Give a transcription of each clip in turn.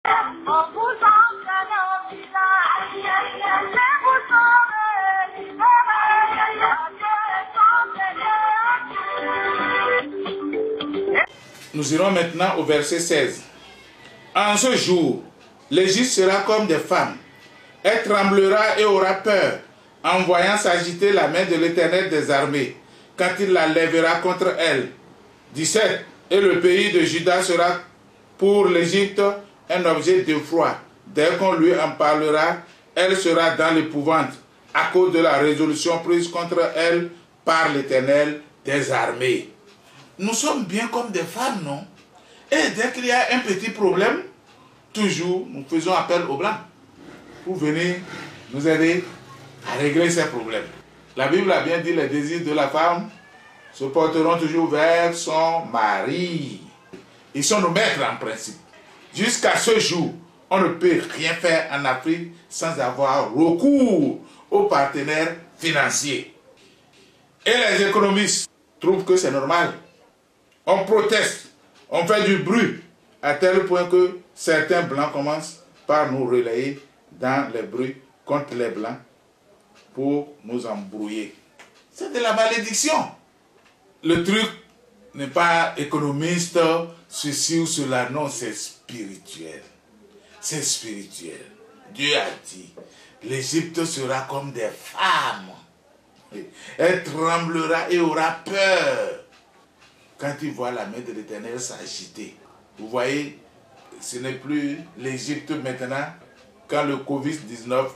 On vous entraîne en village, je vous sauve, Nous irons maintenant au verset 16. En ce jour, l'Égypte sera comme des femmes. Elle tremblera et aura peur en voyant s'agiter la main de l'Éternel des armées, quand il la lèvera contre elle. 17. Et le pays de Juda sera pour l'Égypte un objet d'effroi. Dès qu'on lui en parlera, elle sera dans l'épouvante à cause de la résolution prise contre elle par l'Éternel des armées. Nous sommes bien comme des femmes, non? Et dès qu'il y a un petit problème, toujours nous faisons appel aux Blancs pour venir nous aider à régler ces problèmes. La Bible a bien dit, les désirs de la femme se porteront toujours vers son mari. Ils sont nos maîtres en principe. Jusqu'à ce jour, on ne peut rien faire en Afrique sans avoir recours aux partenaires financiers. Et les économistes trouvent que c'est normal. On proteste, on fait du bruit, à tel point que certains Blancs commencent par nous relayer dans les bruits contre les Blancs pour nous embrouiller. C'est de la malédiction. Le truc n'est pas économiste, ceci ou cela, non, c'est spirituel. C'est spirituel. Dieu a dit, l'Égypte sera comme des femmes. Elle tremblera et aura peur quand il voit la main de l'Éternel s'agiter. Vous voyez, ce n'est plus l'Égypte maintenant. Quand le Covid-19, vous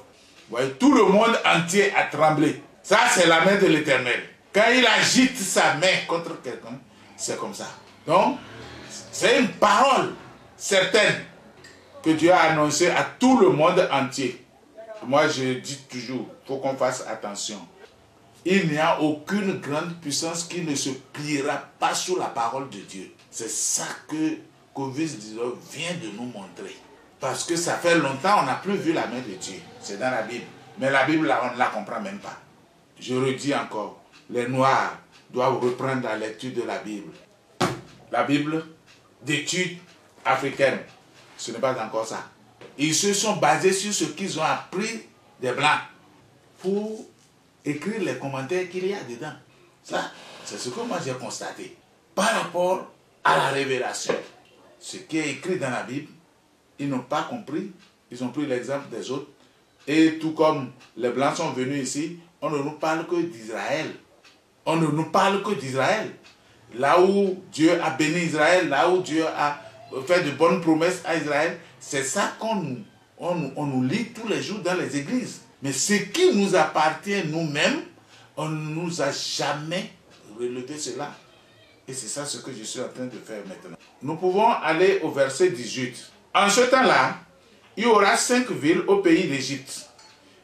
voyez, tout le monde entier a tremblé. Ça, c'est la main de l'Éternel. Quand il agite sa main contre quelqu'un, c'est comme ça. Donc, c'est une parole certaine que Dieu a annoncée à tout le monde entier. Moi, je dis toujours, il faut qu'on fasse attention. Il n'y a aucune grande puissance qui ne se pliera pas sous la parole de Dieu. C'est ça que Covid-19 vient de nous montrer. Parce que ça fait longtemps qu'on n'a plus vu la main de Dieu. C'est dans la Bible. Mais la Bible, là, on ne la comprend même pas. Je redis encore, les Noirs doivent reprendre la lecture de la Bible. La Bible d'études africaines, ce n'est pas encore ça. Ils se sont basés sur ce qu'ils ont appris des Blancs pour écrire les commentaires qu'il y a dedans. Ça, c'est ce que moi j'ai constaté. Par rapport à la révélation, ce qui est écrit dans la Bible, ils n'ont pas compris. Ils ont pris l'exemple des autres. Et tout comme les Blancs sont venus ici, on ne nous parle que d'Israël. On ne nous parle que d'Israël. Là où Dieu a béni Israël, là où Dieu a fait de bonnes promesses à Israël, c'est ça qu'on nous lit tous les jours dans les églises. Mais ce qui nous appartient nous-mêmes, on ne nous a jamais relevé cela. Et c'est ça ce que je suis en train de faire maintenant. Nous pouvons aller au verset 18. En ce temps-là, il y aura 5 villes au pays d'Égypte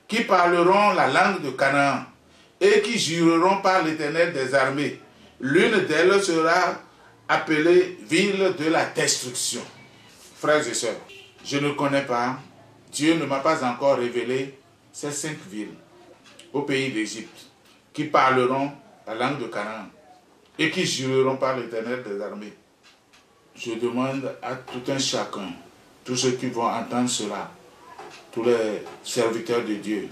qui parleront la langue de Canaan et qui jureront par l'Éternel des armées. L'une d'elles sera appelée ville de la destruction. Frères et sœurs, je ne connais pas, Dieu ne m'a pas encore révélé ces 5 villes au pays d'Égypte qui parleront la langue de Canaan et qui jureront par l'Éternel des armées. Je demande à tout un chacun, tous ceux qui vont entendre cela, tous les serviteurs de Dieu,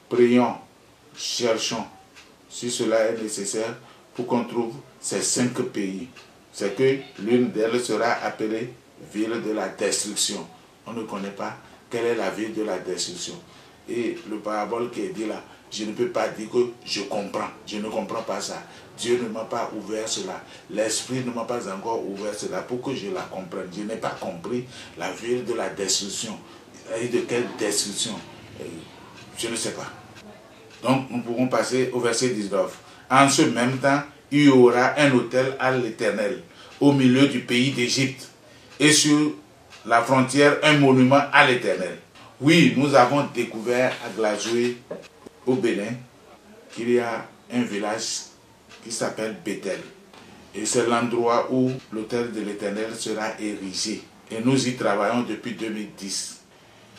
prions, cherchons, si cela est nécessaire, pour qu'on trouve ces 5 pays. C'est que l'une d'elles sera appelée ville de la destruction. On ne connaît pas quelle est la ville de la destruction. Et le parabole qui est dit là, je ne peux pas dire que je comprends. Je ne comprends pas ça. Dieu ne m'a pas ouvert cela. L'Esprit ne m'a pas encore ouvert cela pour que je la comprenne. Je n'ai pas compris la ville de la destruction. Et de quelle destruction? Je ne sais pas. Donc nous pourrons passer au verset 19. En ce même temps, il y aura un autel à l'Éternel au milieu du pays d'Égypte et sur la frontière un monument à l'Éternel. Oui, nous avons découvert à Glazoué, au Bénin, qu'il y a un village qui s'appelle Bethel. Et c'est l'endroit où l'autel de l'Éternel sera érigé. Et nous y travaillons depuis 2010.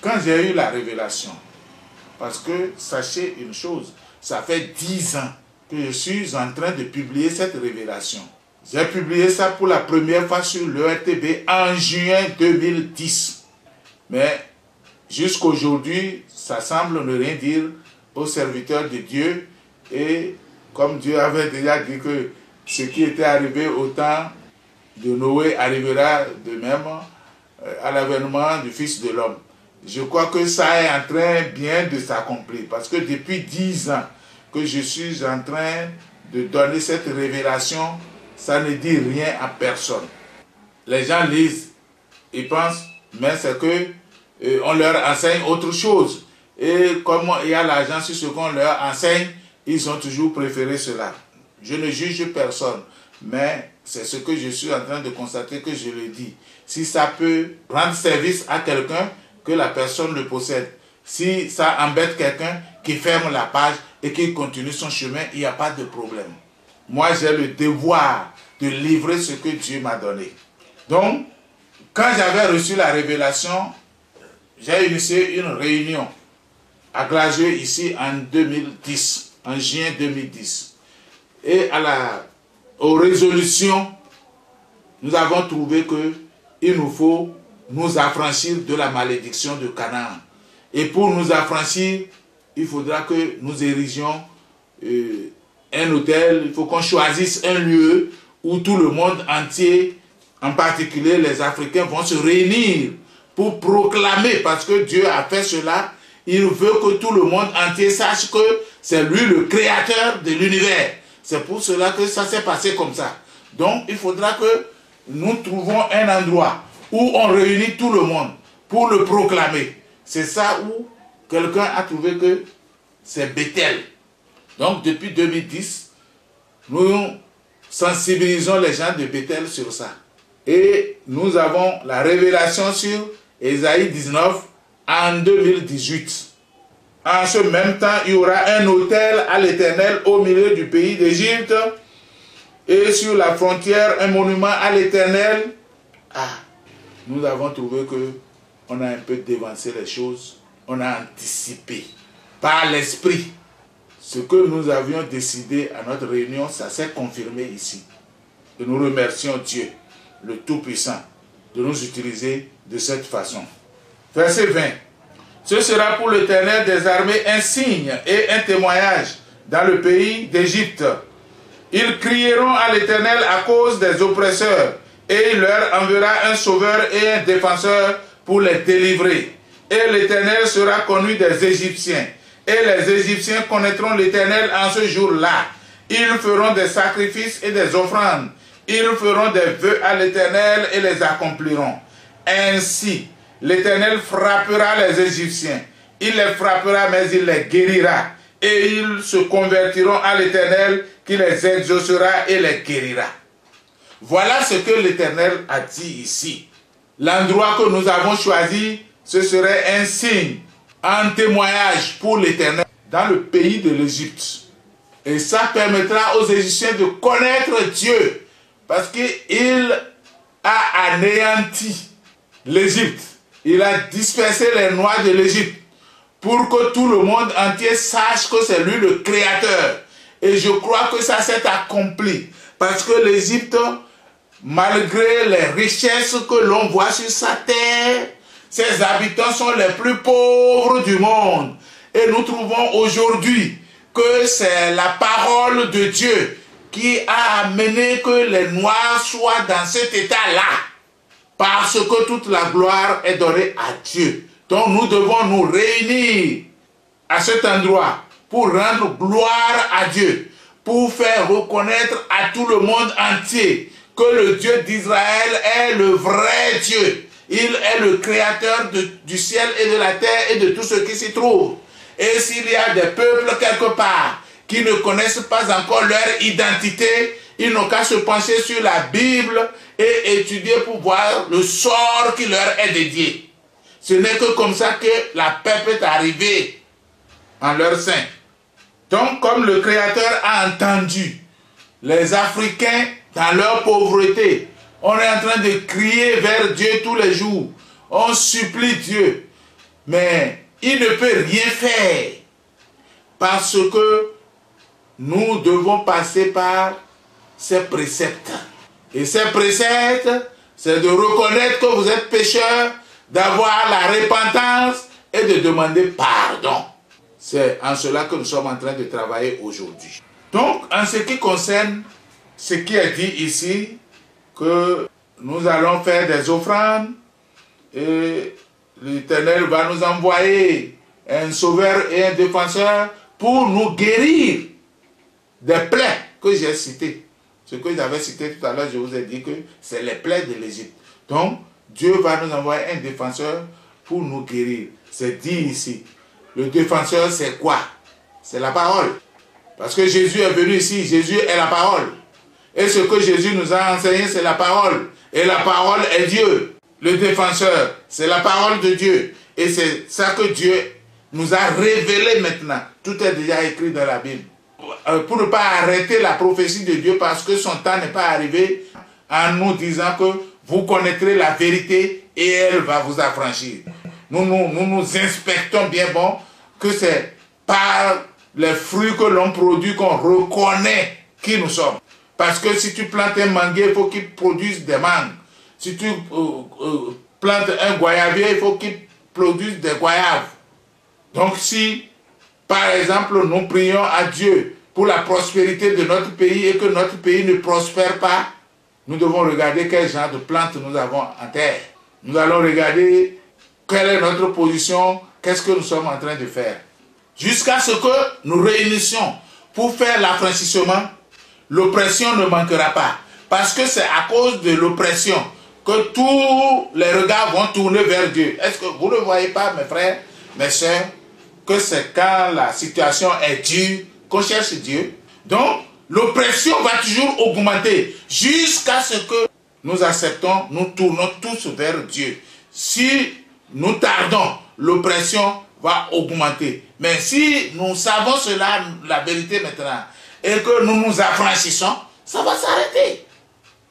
Quand j'ai eu la révélation, parce que sachez une chose, ça fait 10 ans que je suis en train de publier cette révélation. J'ai publié ça pour la première fois sur l'ERTB en juin 2010. Mais jusqu'aujourd'hui, ça semble ne rien dire aux serviteurs de Dieu. Et comme Dieu avait déjà dit que ce qui était arrivé au temps de Noé arrivera de même à l'avènement du Fils de l'homme. Je crois que ça est en train bien de s'accomplir. Parce que depuis 10 ans que je suis en train de donner cette révélation, ça ne dit rien à personne. Les gens lisent, ils pensent, mais c'est que on leur enseigne autre chose. Et comme il y a l'argent sur ce qu'on leur enseigne, ils ont toujours préféré cela. Je ne juge personne, mais c'est ce que je suis en train de constater que je le dis. Si ça peut rendre service à quelqu'un, que la personne le possède. Si ça embête quelqu'un, qui ferme la page et qui continue son chemin, il n'y a pas de problème. Moi, j'ai le devoir de livrer ce que Dieu m'a donné. Donc, quand j'avais reçu la révélation, j'ai initié une réunion à Glageux ici en 2010, en juin 2010. Et aux résolutions, nous avons trouvé qu'il nous faut nous affranchir de la malédiction de Canaan. Et pour nous affranchir, il faudra que nous érigions un hôtel, il faut qu'on choisisse un lieu où tout le monde entier, en particulier les Africains, vont se réunir pour proclamer, parce que Dieu a fait cela, il veut que tout le monde entier sache que c'est lui le créateur de l'univers. C'est pour cela que ça s'est passé comme ça. Donc, il faudra que nous trouvons un endroit où on réunit tout le monde pour le proclamer. C'est ça où quelqu'un a trouvé que c'est Bethel. Donc, depuis 2010, nous sensibilisons les gens de Bethel sur ça. Et nous avons la révélation sur Ésaïe 19 en 2018. En ce même temps, il y aura un autel à l'Éternel au milieu du pays d'Égypte et sur la frontière un monument à l'Éternel. Nous avons trouvé que on a un peu dévancé les choses, on a anticipé par l'esprit. Ce que nous avions décidé à notre réunion, ça s'est confirmé ici. Et nous remercions Dieu, le Tout-Puissant, de nous utiliser de cette façon. Verset 20. Ce sera pour l'Éternel des armées un signe et un témoignage dans le pays d'Égypte. Ils crieront à l'Éternel à cause des oppresseurs, et il leur enverra un sauveur et un défenseur pour les délivrer. Et l'Éternel sera connu des Égyptiens. Et les Égyptiens connaîtront l'Éternel en ce jour-là. Ils feront des sacrifices et des offrandes. Ils feront des vœux à l'Éternel et les accompliront. Ainsi, l'Éternel frappera les Égyptiens. Il les frappera, mais il les guérira. Et ils se convertiront à l'Éternel qui les exaucera et les guérira. Voilà ce que l'Éternel a dit ici. L'endroit que nous avons choisi, ce serait un signe, un témoignage pour l'Éternel dans le pays de l'Égypte. Et ça permettra aux Égyptiens de connaître Dieu, parce qu'il a anéanti l'Égypte. Il a dispersé les Noirs de l'Égypte pour que tout le monde entier sache que c'est lui le créateur. Et je crois que ça s'est accompli, parce que l'Égypte, malgré les richesses que l'on voit sur sa terre, ses habitants sont les plus pauvres du monde. Et nous trouvons aujourd'hui que c'est la parole de Dieu qui a amené que les Noirs soient dans cet état-là. Parce que toute la gloire est donnée à Dieu. Donc nous devons nous réunir à cet endroit pour rendre gloire à Dieu, pour faire reconnaître à tout le monde entier que le Dieu d'Israël est le vrai Dieu. Il est le créateur du ciel et de la terre et de tout ce qui s'y trouve. Et s'il y a des peuples quelque part qui ne connaissent pas encore leur identité, ils n'ont qu'à se pencher sur la Bible et étudier pour voir le sort qui leur est dédié. Ce n'est que comme ça que la paix peut arriver en leur sein. Donc, comme le Créateur a entendu les Africains dans leur pauvreté, on est en train de crier vers Dieu tous les jours. On supplie Dieu. Mais il ne peut rien faire. Parce que nous devons passer par ces préceptes. Et ces préceptes, c'est de reconnaître que vous êtes pécheurs, d'avoir la repentance et de demander pardon. C'est en cela que nous sommes en train de travailler aujourd'hui. Donc, en ce qui concerne ce qui est dit ici, que nous allons faire des offrandes et l'Éternel va nous envoyer un sauveur et un défenseur pour nous guérir des plaies que j'ai citées. Ce que j'avais cité tout à l'heure, je vous ai dit que c'est les plaies de l'Égypte. Donc, Dieu va nous envoyer un défenseur pour nous guérir. C'est dit ici. Le défenseur, c'est quoi? C'est la parole. Parce que Jésus est venu ici. Jésus est la parole. Et ce que Jésus nous a enseigné, c'est la parole. Et la parole est Dieu. Le défenseur, c'est la parole de Dieu. Et c'est ça que Dieu nous a révélé maintenant. Tout est déjà écrit dans la Bible. Pour ne pas arrêter la prophétie de Dieu parce que son temps n'est pas arrivé, en nous disant que vous connaîtrez la vérité et elle va vous affranchir. Nous inspectons bien bon que c'est par les fruits que l'on produit qu'on reconnaît qui nous sommes. Parce que si tu plantes un manguier, il faut qu'il produise des mangues. Si tu plantes un goyavier, il faut qu'il produise des goyaves. Donc si, par exemple, nous prions à Dieu pour la prospérité de notre pays et que notre pays ne prospère pas, nous devons regarder quel genre de plantes nous avons en terre. Nous allons regarder quelle est notre position, qu'est-ce que nous sommes en train de faire. Jusqu'à ce que nous réunissions pour faire l'affranchissement, l'oppression ne manquera pas. Parce que c'est à cause de l'oppression que tous les regards vont tourner vers Dieu. Est-ce que vous ne voyez pas, mes frères, mes sœurs, que c'est quand la situation est dure qu'on cherche Dieu? Donc, l'oppression va toujours augmenter jusqu'à ce que nous acceptons, nous tournons tous vers Dieu. Si nous tardons, l'oppression va augmenter. Mais si nous savons cela, la vérité maintenant, et que nous nous affranchissons, ça va s'arrêter.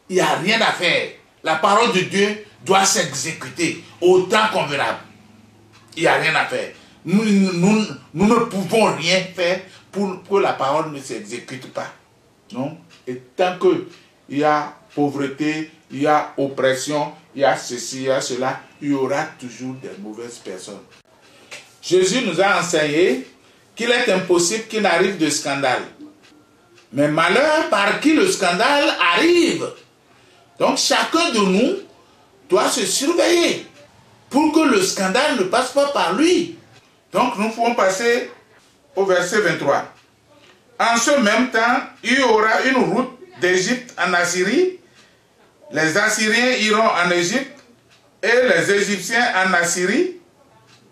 Il n'y a rien à faire. La parole de Dieu doit s'exécuter au temps convenable. Il n'y a rien à faire. Nous ne pouvons rien faire pour que la parole ne s'exécute pas. Non? Et tant qu'il y a pauvreté, il y a oppression, il y a ceci, il y a cela, il y aura toujours des mauvaises personnes. Jésus nous a enseigné qu'il est impossible qu'il n'arrive de scandale. Mais malheur par qui le scandale arrive. Donc chacun de nous doit se surveiller pour que le scandale ne passe pas par lui. Donc nous pouvons passer au verset 23. En ce même temps, il y aura une route d'Égypte en Assyrie. Les Assyriens iront en Égypte et les Égyptiens en Assyrie.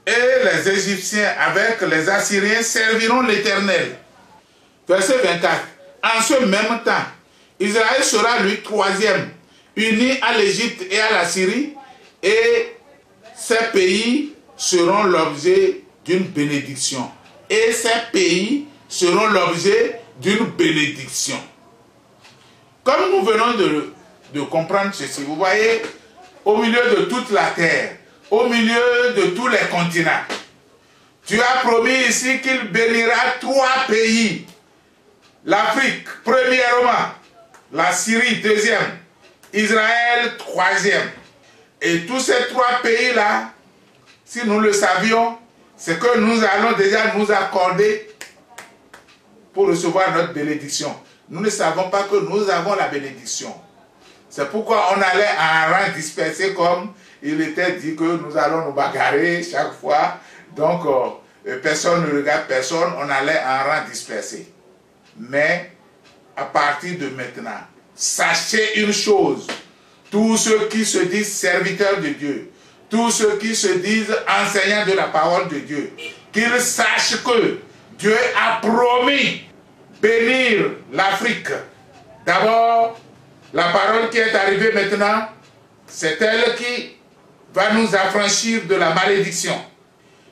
Et les Égyptiens avec les Assyriens serviront l'Éternel. Verset 24. En ce même temps, Israël sera lui troisième, uni à l'Égypte et à la Syrie, et ces pays seront l'objet d'une bénédiction. Et ces pays seront l'objet d'une bénédiction. Comme nous venons de comprendre ceci, vous voyez, au milieu de toute la terre, au milieu de tous les continents, tu as promis ici qu'il bénira 3 pays. L'Afrique, premièrement, la Syrie, deuxième, Israël, troisième. Et tous ces 3 pays-là, si nous le savions, c'est que nous allons déjà nous accorder pour recevoir notre bénédiction. Nous ne savons pas que nous avons la bénédiction. C'est pourquoi on allait en rang dispersé comme il était dit que nous allons nous bagarrer chaque fois. Donc, personne ne regarde personne, on allait en rang dispersé. Mais, à partir de maintenant, sachez une chose. Tous ceux qui se disent serviteurs de Dieu, tous ceux qui se disent enseignants de la parole de Dieu, qu'ils sachent que Dieu a promis bénir l'Afrique. D'abord, la parole qui est arrivée maintenant, c'est elle qui va nous affranchir de la malédiction.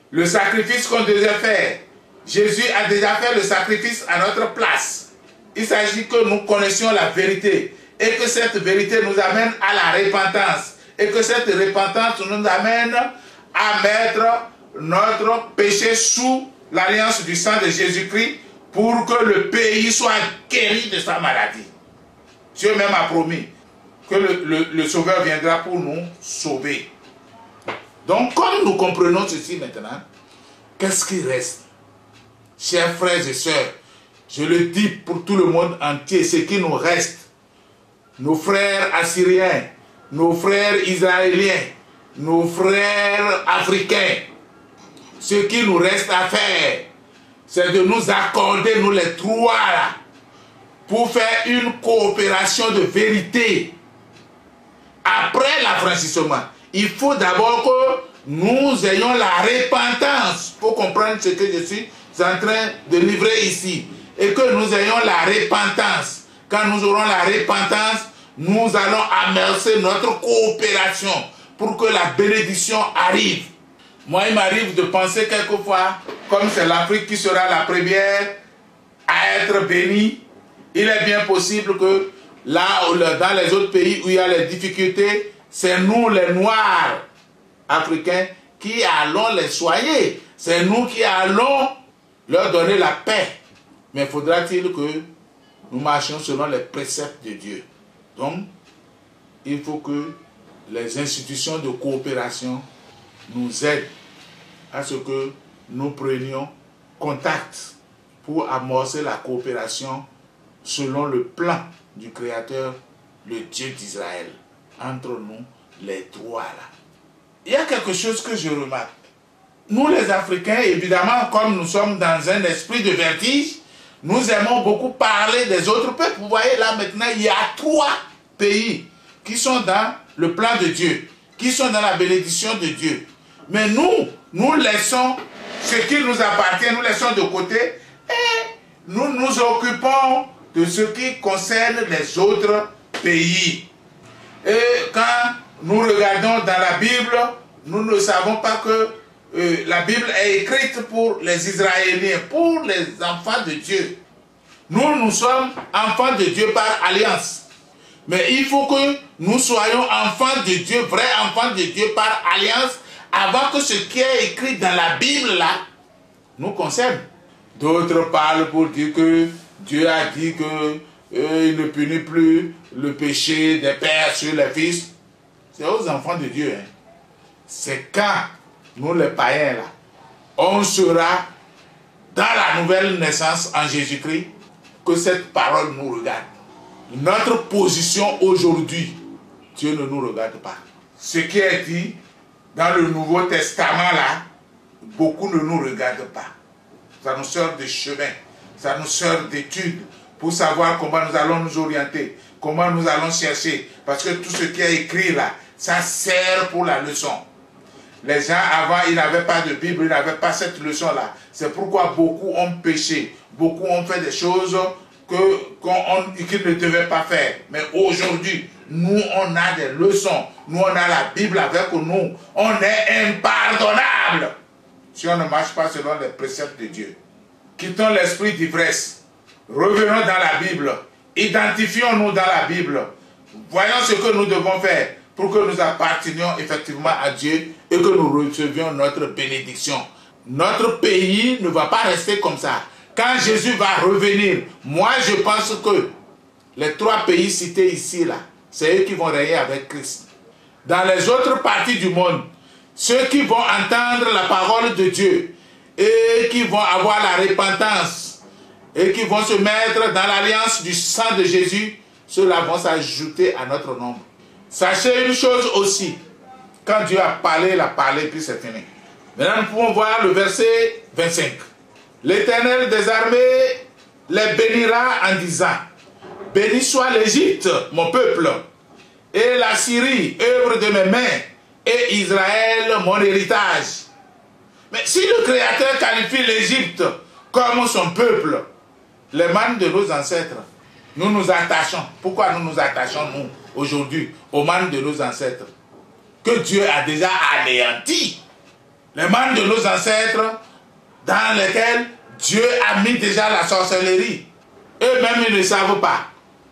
Le sacrifice qu'on devait faire, Jésus a déjà fait le sacrifice à notre place. Il s'agit que nous connaissions la vérité et que cette vérité nous amène à la repentance et que cette repentance nous amène à mettre notre péché sous l'alliance du sang de Jésus-Christ pour que le pays soit guéri de sa maladie. Dieu même a promis que le Sauveur viendra pour nous sauver. Donc, comme nous comprenons ceci maintenant, qu'est-ce qui reste? Chers frères et sœurs, je le dis pour tout le monde entier, ce qui nous reste, nos frères assyriens, nos frères israéliens, nos frères africains, ce qui nous reste à faire, c'est de nous accorder, nous les trois là, pour faire une coopération de vérité. Après l'affranchissement, il faut d'abord que nous ayons la repentance pour comprendre ce que je suis en train de livrer ici. Et que nous ayons la repentance. Quand nous aurons la repentance, nous allons amorcer notre coopération pour que la bénédiction arrive. Moi, il m'arrive de penser quelquefois, comme c'est l'Afrique qui sera la première à être bénie, il est bien possible que là, dans les autres pays où il y a les difficultés, c'est nous les Noirs africains qui allons les soigner. C'est nous qui allons leur donner la paix. Mais faudra-t-il que nous marchions selon les préceptes de Dieu. Donc, il faut que les institutions de coopération nous aident à ce que nous prenions contact pour amorcer la coopération selon le plan du Créateur, le Dieu d'Israël, entre nous, les trois là. Il y a quelque chose que je remarque. Nous les Africains, évidemment, comme nous sommes dans un esprit de vertige, nous aimons beaucoup parler des autres peuples. Vous voyez là maintenant, il y a 3 pays qui sont dans le plan de Dieu, qui sont dans la bénédiction de Dieu. Mais nous laissons ce qui nous appartient, nous laissons de côté et nous nous occupons de ce qui concerne les autres pays. Et quand nous regardons dans la Bible, nous ne savons pas que la Bible est écrite pour les Israéliens, pour les enfants de Dieu. Nous sommes enfants de Dieu par alliance. Mais il faut que nous soyons enfants de Dieu, vrais enfants de Dieu par alliance, avant que ce qui est écrit dans la Bible là nous concerne. D'autres parlent pour dire que Dieu a dit qu'il ne punit plus le péché des pères sur les fils. C'est aux enfants de Dieu. Hein. C'est quand nous les païens là, on sera dans la nouvelle naissance en Jésus-Christ que cette parole nous regarde. Notre position aujourd'hui, Dieu ne nous regarde pas. Ce qui est dit dans le Nouveau Testament là, beaucoup ne nous regardent pas. Ça nous sert de chemin, ça nous sert d'études pour savoir comment nous allons nous orienter, comment nous allons chercher. Parce que tout ce qui est écrit là, ça sert pour la leçon. Les gens avant, ils n'avaient pas de Bible, ils n'avaient pas cette leçon-là. C'est pourquoi beaucoup ont péché, beaucoup ont fait des choses qu'ils ne devaient pas faire. Mais aujourd'hui, nous, on a des leçons. Nous, on a la Bible avec nous. On est impardonnable si on ne marche pas selon les préceptes de Dieu. Quittons l'esprit d'ivresse. Revenons dans la Bible. Identifions-nous dans la Bible. Voyons ce que nous devons faire pour que nous appartenions effectivement à Dieu et que nous recevions notre bénédiction. Notre pays ne va pas rester comme ça. Quand Jésus va revenir, moi je pense que les 3 pays cités ici, là, c'est eux qui vont régner avec Christ. Dans les autres parties du monde, ceux qui vont entendre la parole de Dieu et qui vont avoir la repentance et qui vont se mettre dans l'alliance du sang de Jésus, ceux-là vont s'ajouter à notre nombre. Sachez une chose aussi, quand Dieu a parlé, il a parlé, puis c'est fini. Maintenant, nous pouvons voir le verset 25. L'Éternel des armées les bénira en disant, béni soit l'Égypte, mon peuple, et la Syrie, œuvre de mes mains, et Israël, mon héritage. Mais si le Créateur qualifie l'Égypte comme son peuple, les mannes de nos ancêtres, nous nous attachons. Pourquoi nous nous attachons, nous, aujourd'hui, aux mannes de nos ancêtres que Dieu a déjà anéanti? Les mannes de nos ancêtres dans lesquels Dieu a mis déjà la sorcellerie. Eux-mêmes, ils ne savent pas.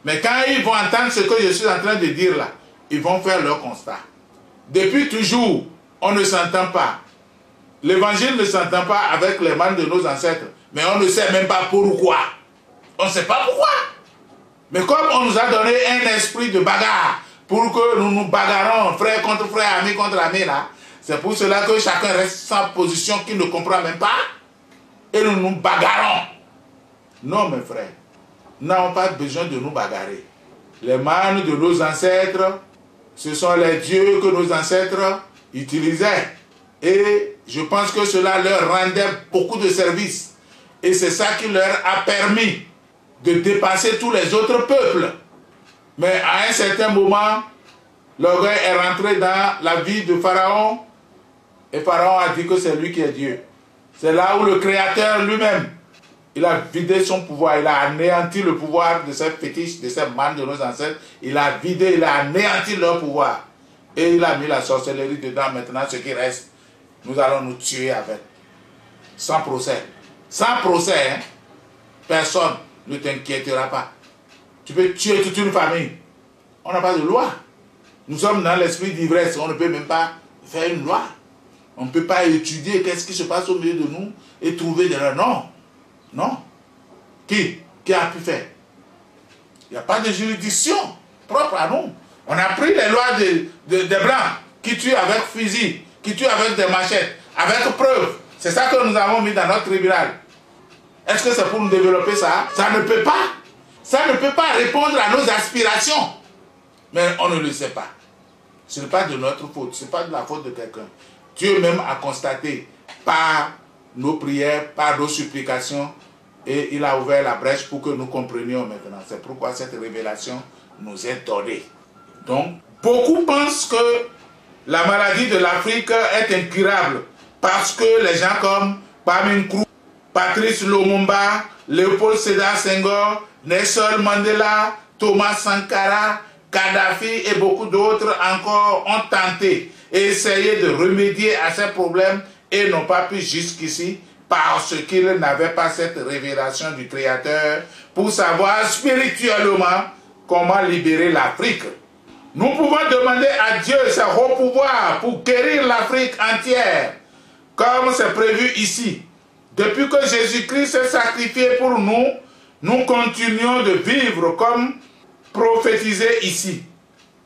Mais quand ils vont entendre ce que je suis en train de dire là, ils vont faire leur constat. Depuis toujours, on ne s'entend pas. L'évangile ne s'entend pas avec les mannes de nos ancêtres. Mais on ne sait même pas pourquoi. On ne sait pas pourquoi. Mais comme on nous a donné un esprit de bagarre, pour que nous nous bagarrons, frère contre frère, ami contre ami, là, C'est pour cela que chacun reste sans position qu'il ne comprend même pas. Et nous nous bagarrons. Non, mes frères. Nous n'avons pas besoin de nous bagarrer. Les mânes de nos ancêtres, ce sont les dieux que nos ancêtres utilisaient. Et je pense que cela leur rendait beaucoup de services. Et c'est ça qui leur a permis de dépasser tous les autres peuples. Mais à un certain moment, l'orgueil est rentré dans la vie de Pharaon. Et Pharaon a dit que c'est lui qui est Dieu. C'est là où le Créateur lui-même, il a vidé son pouvoir, il a anéanti le pouvoir de ces fétiches, de ces mânes de nos ancêtres. Il a vidé, il a anéanti leur pouvoir. Et il a mis la sorcellerie dedans. Maintenant, ce qui reste, nous allons nous tuer avec. Sans procès. Sans procès, hein? Personne ne t'inquiétera pas. Tu peux tuer toute une famille. On n'a pas de loi. Nous sommes dans l'esprit d'ivresse. On ne peut même pas faire une loi. On ne peut pas étudier qu'est-ce qui se passe au milieu de nous et trouver des lois. Non. Non. Qui a pu faire? Il n'y a pas de juridiction propre à nous. On a pris les lois des Blancs qui tuent avec fusil, qui tuent avec des machettes, avec preuves. C'est ça que nous avons mis dans notre tribunal. Est-ce que c'est pour nous développer ça? Ça ne peut pas. Ça ne peut pas répondre à nos aspirations. Mais on ne le sait pas. Ce n'est pas de notre faute. Ce n'est pas de la faute de quelqu'un. Dieu même a constaté par nos prières, par nos supplications, et il a ouvert la brèche pour que nous comprenions maintenant. C'est pourquoi cette révélation nous est donnée. Donc, beaucoup pensent que la maladie de l'Afrique est incurable parce que les gens comme Kwame Nkrumah, Patrice Lumumba, Léopold Sédar Senghor, Nelson Mandela, Thomas Sankara, Kadhafi et beaucoup d'autres encore ont tenté et essayé de remédier à ces problèmes et n'ont pas pu jusqu'ici parce qu'ils n'avaient pas cette révélation du Créateur pour savoir spirituellement comment libérer l'Afrique. Nous pouvons demander à Dieu ses hauts pouvoirs pour guérir l'Afrique entière, comme c'est prévu ici. Depuis que Jésus-Christ s'est sacrifié pour nous, nous continuons de vivre comme prophétisé ici.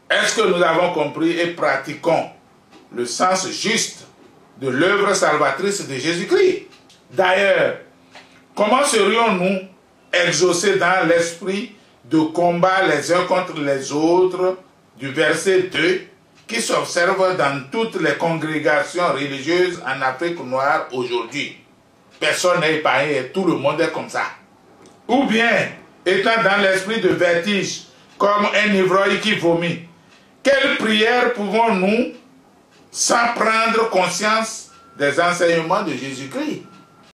Est-ce que nous avons compris et pratiquons le sens juste de l'œuvre salvatrice de Jésus-Christ? D'ailleurs, comment serions-nous exaucés dans l'esprit de combat les uns contre les autres du verset 2 qui s'observe dans toutes les congrégations religieuses en Afrique noire aujourd'hui? Personne n'est épargné et tout le monde est comme ça. Ou bien, étant dans l'esprit de vertige, comme un ivrogne qui vomit, quelle prière pouvons-nous, sans prendre conscience des enseignements de Jésus-Christ?